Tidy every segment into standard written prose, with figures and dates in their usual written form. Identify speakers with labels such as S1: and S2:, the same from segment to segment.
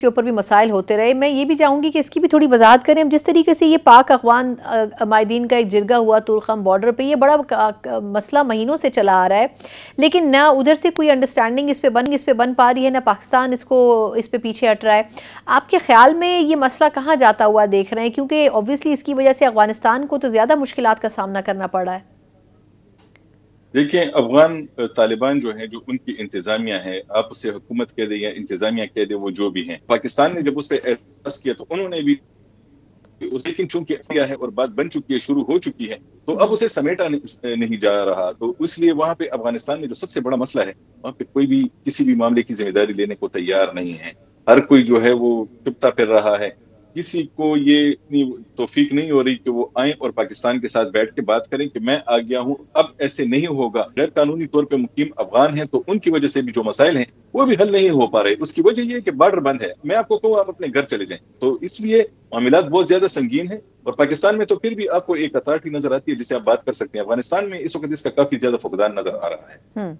S1: کے اوپر بھی مسائل ہوتے رہے. میں یہ بھی چاہوں گی کہ اس کی بھی تھوڑی وضاحت کریں. جس طریقے سے یہ پاک افغان مائدین کا ایک جرگہ ہوا طورخم بارڈر پہ، یہ بڑا مسئلہ مہینوں سے چلا آ رہا ہے، لیکن نہ ادھر سے کوئی انڈرسٹینڈنگ اس پہ بن پا رہی ہے، نہ پاکستان اس پہ پیچھے ہٹ رہا ہے. آپ کے خیال میں یہ مسئلہ کہاں جاتا ہوا دیکھ رہے ہیں؟ کیونکہ اوبویسلی اس کی وجہ سے افغانستان کو تو زیادہ مشکلات کا سامنا کرنا پڑ رہا ہے.
S2: دیکھیں، افغان طالبان جو ہیں، جو ان کی انتظامیہ ہے، آپ اسے حکومت کہہ دیں یا انتظامیہ کہہ دیں، وہ جو بھی ہیں، پاکستان نے جب اس پہ اعتراض کیا تو انہوں نے بھی، لیکن چونکہ کیا ہے اور بات بن چکی ہے، شروع ہو چکی ہے، تو اب اسے سمیٹا نہیں جا رہا. تو اس لیے وہاں پہ افغانستان میں جو سب سے بڑا مسئلہ ہے، وہاں پہ کوئی بھی کسی بھی معاملے کی ذمہ داری لینے کو تیار نہیں ہے. ہر کوئی جو ہے وہ چپتا پھر رہا ہے. کسی کو یہ اتنی توفیق نہیں ہو رہی کہ وہ آئیں اور پاکستان کے ساتھ بیٹھ کے بات کریں کہ میں آ گیا ہوں. اب ایسے نہیں ہوگا. غیر قانونی طور پہ مقیم افغان ہیں تو ان کی وجہ سے بھی جو مسائل ہیں وہ بھی حل نہیں ہو پا رہے. اس کی وجہ یہ ہے کہ بارڈر بند ہے. میں آپ کو کہوں آپ اپنے گھر چلے جائیں، تو اس لیے معاملات بہت زیادہ سنگین ہیں. اور پاکستان میں تو پھر بھی آپ کو ایک اتھارٹی نظر آتی ہے جس سے آپ بات کر سکتے ہیں. افغانستان میں اس وقت اس کا کافی زیادہ فقدان نظر آ رہا ہے.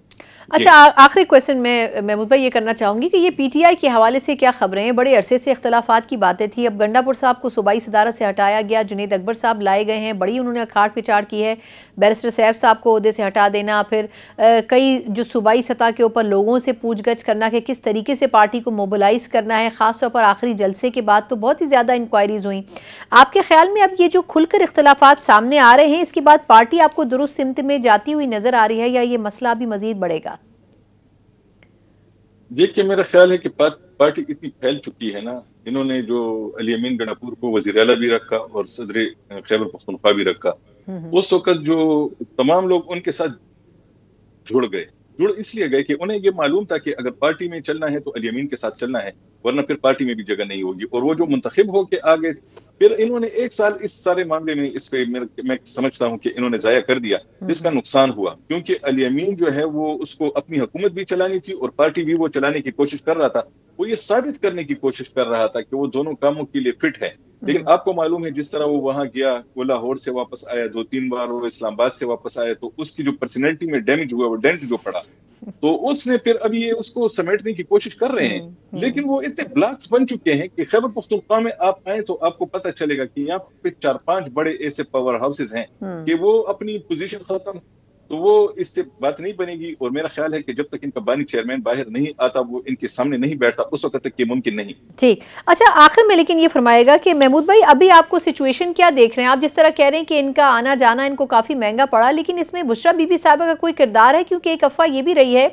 S1: اچھا، آخری کویسچن میں محمود بھائی یہ کرنا چاہوں گی کہ یہ پی ٹی آئی کے حوالے سے کیا خبریں ہیں؟ بڑے عرصے سے اختلافات کی باتیں تھی، اب گنڈا پور صاحب کو صوبائی صدارت سے ہٹایا گیا، جنید اکبر صاحب لائے گئے ہیں، بڑی انہوں نے کھاٹ پچاڑ کی ہے. بیرسٹر سیف صاحب کو عہدے سے ہٹا دینا، پھر کئی جو صوبائی سطح کے اوپر لوگوں سے پوچھ گچھ کرنا کہ کس طریقے سے پارٹی کو موبلائز کرنا ہے. خاص طور پر آخری جلسے کے بعد تو بہت ہی زیادہ انکوائریز ہوئیں. آپ کے خیال میں اب یہ جو کھل کر اختلافات سامنے آ رہے ہیں، اس کے بعد پارٹی آپ کو درست سمت میں جاتی ہوئی نظر آ رہی ہے یا یہ مسئلہ بھی مزید بڑھے گا؟
S2: دیکھیے، میرا خیال ہے کہ پارٹی اتنی پھیل چکی ہے نا. انہوں نے جو علی امین گنڈا پور کو وزیر اعلیٰ بھی رکھا اور صدر خیبر پختونخوا بھی رکھا، اس وقت جو تمام لوگ ان کے ساتھ جڑ اس لیے گئے کہ انہیں یہ معلوم تھا کہ اگر پارٹی میں چلنا ہے تو علی امین کے ساتھ چلنا ہے، ورنہ پھر پارٹی میں بھی جگہ نہیں ہوگی. اور وہ جو منتخب ہو کے آگے، پھر انہوں نے ایک سال اس سارے معاملے میں اس پہ میں سمجھتا ہوں کہ انہوں نے ضائع کر دیا، جس کا نقصان ہوا. کیونکہ علی امین جو ہے وہ اس کو اپنی حکومت بھی چلانی تھی اور پارٹی بھی وہ چلانے کی کوشش کر رہا تھا. وہ یہ ثابت کرنے کی کوشش کر رہا تھا کہ وہ دونوں کاموں کے لیے فٹ ہے. لیکن آپ کو معلوم ہے جس طرح وہ وہاں گیا، وہ لاہور سے واپس آیا، 2-3 بار وہ اسلام آباد سے واپس آیا، تو اس کی جو پرسنالٹی میں ڈیمیج ہوا، وہ ڈینٹ جو پڑا، تو اس نے پھر اب یہ اس کو سمیٹنے کی کوشش کر رہے ہیں. لیکن وہ اتنے بلاکس بن چکے ہیں کہ خیبر پختونخوا میں آپ آئیں تو آپ کو پتہ چلے گا کہ یہاں پہ 4-5 بڑے ایسے پاور ہاؤسز ہیں کہ وہ اپنی پوزیشن ختم، تو وہ اس سے بات نہیں بنے گی. اور میرا خیال ہے کہ جب تک ان کا بانی چیئرمین باہر نہیں آتا، وہ ان کے سامنے نہیں بیٹھتا، اس وقت تک یہ ممکن نہیں.
S1: ٹھیک. اچھا، آخر میں لیکن یہ فرمائے گا کہ محمود بھائی ابھی آپ کو سچویشن کیا دیکھ رہے ہیں؟ آپ جس طرح کہہ رہے ہیں کہ ان کا آنا جانا ان کو کافی مہنگا پڑا، لیکن اس میں بشریٰ بی بی صاحبہ کا کوئی کردار ہے؟ کیونکہ ایک افواہ یہ بھی رہی ہے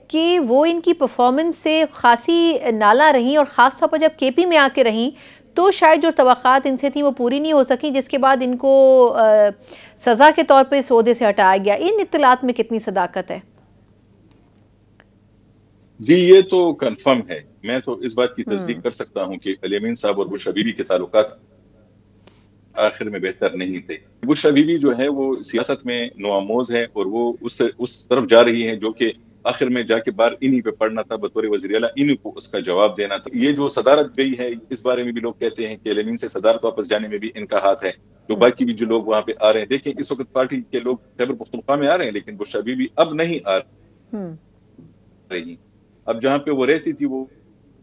S1: کہ وہ ان کی پرفارمنس سے خاصی نالاں رہیں، اور خاص طور پر جب کے پی میں آ کے رہیں تو شاید جو توقعات ان سے تھیں وہ پوری نہیں ہو سکیں، جس کے بعد ان کو سزا کے طور پہ اس عہدے سے ہٹایا گیا. ان اطلاعات میں کتنی صداقت ہے؟
S2: جی، یہ تو کنفرم ہے. میں تو اس بات کی تصدیق کر سکتا ہوں کہ علی امین صاحب اور بشریٰ بی بی کے تعلقات آخر میں بہتر نہیں تھے. بشریٰ بی بی جو ہے وہ سیاست میں نوآموز ہے اور وہ اس طرف جا رہی ہے جو کہ آخر میں جا کے بار انہی پہ پڑھنا تھا بطور وزیر اعلیٰ، انہی کو اس کا جواب دینا تھا. یہ جو صدارت گئی ہے، اس بارے میں بھی لوگ کہتے ہیں کہ علی امین سے صدارت واپس جانے میں بھی ان کا ہاتھ ہے. جو باقی بھی جو لوگ وہاں پہ آ رہے ہیں، دیکھیں اس وقت پارٹی کے لوگ خیبر پختونخوا میں آ رہے ہیں، لیکن بشریٰ بی بی اب نہیں آ رہی. اب جہاں پہ وہ رہتی تھی وہ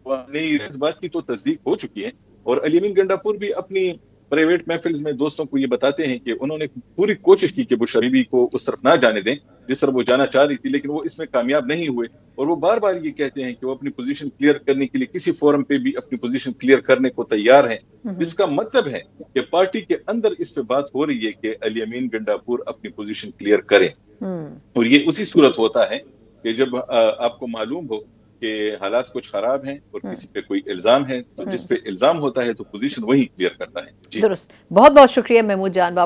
S2: نہیں، اس بات کی تو تصدیق ہو چکی ہے. اور علی امین گنڈا پور بھی اپنی پرائیویٹ محفلز میں دوستوں کو یہ بتاتے ہیں کہ انہوں نے پوری کوشش کی کہ بشریٰ بی بی کو اس طرف نہ جانے دیں جس طرف وہ جانا چاہ رہی تھی، لیکن وہ اس میں کامیاب نہیں ہوئے. اور وہ بار بار یہ کہتے ہیں کہ وہ اپنی پوزیشن کلیئر کرنے کے لیے کسی فورم پہ بھی اپنی پوزیشن کلیئر کرنے کو تیار ہیں. جس کا مطلب ہے کہ پارٹی کے اندر اس پہ بات ہو رہی ہے کہ علی امین گنڈا پور اپنی پوزیشن کلیئر کریں. اور یہ اسی صورت ہوتا ہے کہ جب آپ کو معلوم ہو کہ حالات کچھ خراب ہیں اور کسی پہ کوئی الزام ہے، تو جس پہ الزام ہوتا ہے تو پوزیشن وہی کلیئر کرتا ہے.
S1: درست. بہت بہت شکریہ محمود جان.